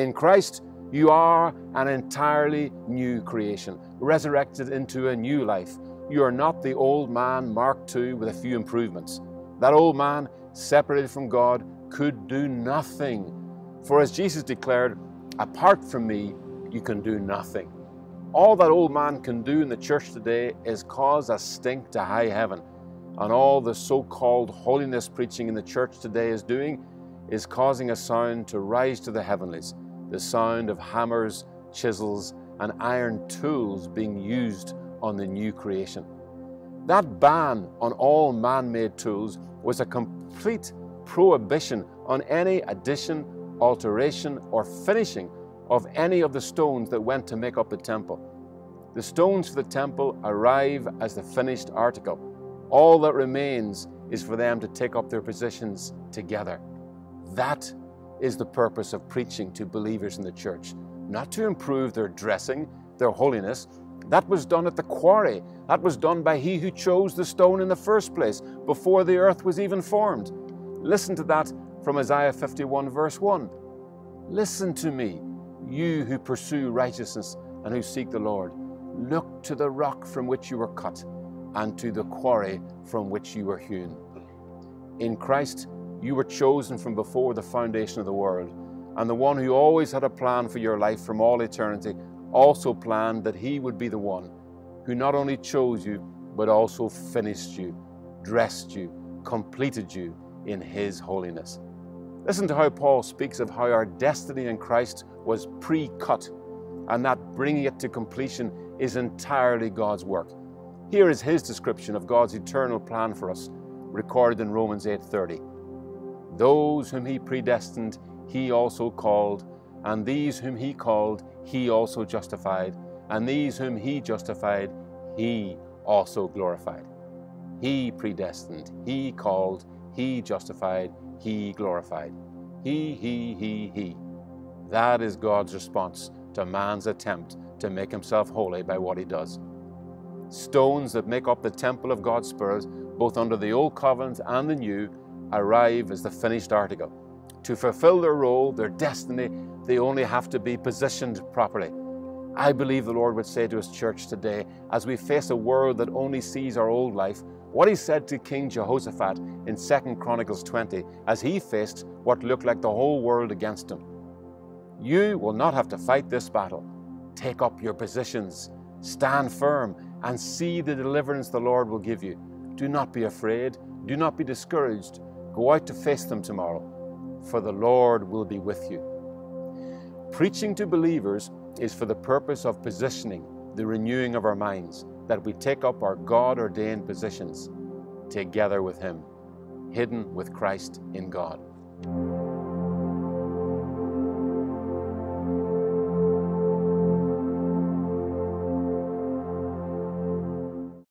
In Christ, you are an entirely new creation, resurrected into a new life. You are not the old man Mark II with a few improvements. That old man, separated from God, could do nothing. For as Jesus declared, apart from me, you can do nothing. All that old man can do in the church today is cause a stink to high heaven. And all the so-called holiness preaching in the church today is doing is causing a sound to rise to the heavenlies, the sound of hammers, chisels, and iron tools being used on the new creation. That ban on all man-made tools was a complete prohibition on any addition, alteration, or finishing of any of the stones that went to make up the temple. The stones for the temple arrive as the finished article. All that remains is for them to take up their positions together. That is the purpose of preaching to believers in the church, not to improve their dressing, their holiness. That was done at the quarry. That was done by He who chose the stone in the first place, before the earth was even formed. Listen to that from Isaiah 51 verse 1. Listen to me, you who pursue righteousness and who seek the Lord. Look to the rock from which you were cut, and to the quarry from which you were hewn. In Christ, you were chosen from before the foundation of the world, and the one who always had a plan for your life from all eternity also planned that He would be the one who not only chose you, but also finished you, dressed you, completed you in His holiness. Listen to how Paul speaks of how our destiny in Christ was pre-cut, and that bringing it to completion is entirely God's work. Here is his description of God's eternal plan for us, recorded in Romans 8:30. Those whom He predestined, He also called, and these whom He called, He also justified, and these whom He justified, He also glorified. He predestined, He called, He justified, He glorified. He. That is God's response to man's attempt to make himself holy by what he does. Stones that make up the temple of God's Spirit, both under the Old Covenant and the New, arrive as the finished article. To fulfill their role, their destiny, they only have to be positioned properly. I believe the Lord would say to His church today, as we face a world that only sees our old life, what He said to King Jehoshaphat in 2 Chronicles 20, as he faced what looked like the whole world against him. You will not have to fight this battle. Take up your positions, stand firm, and see the deliverance the Lord will give you. Do not be afraid. Do not be discouraged. Go out to face them tomorrow, for the Lord will be with you. Preaching to believers is for the purpose of positioning, the renewing of our minds, that we take up our God-ordained positions together with Him, hidden with Christ in God.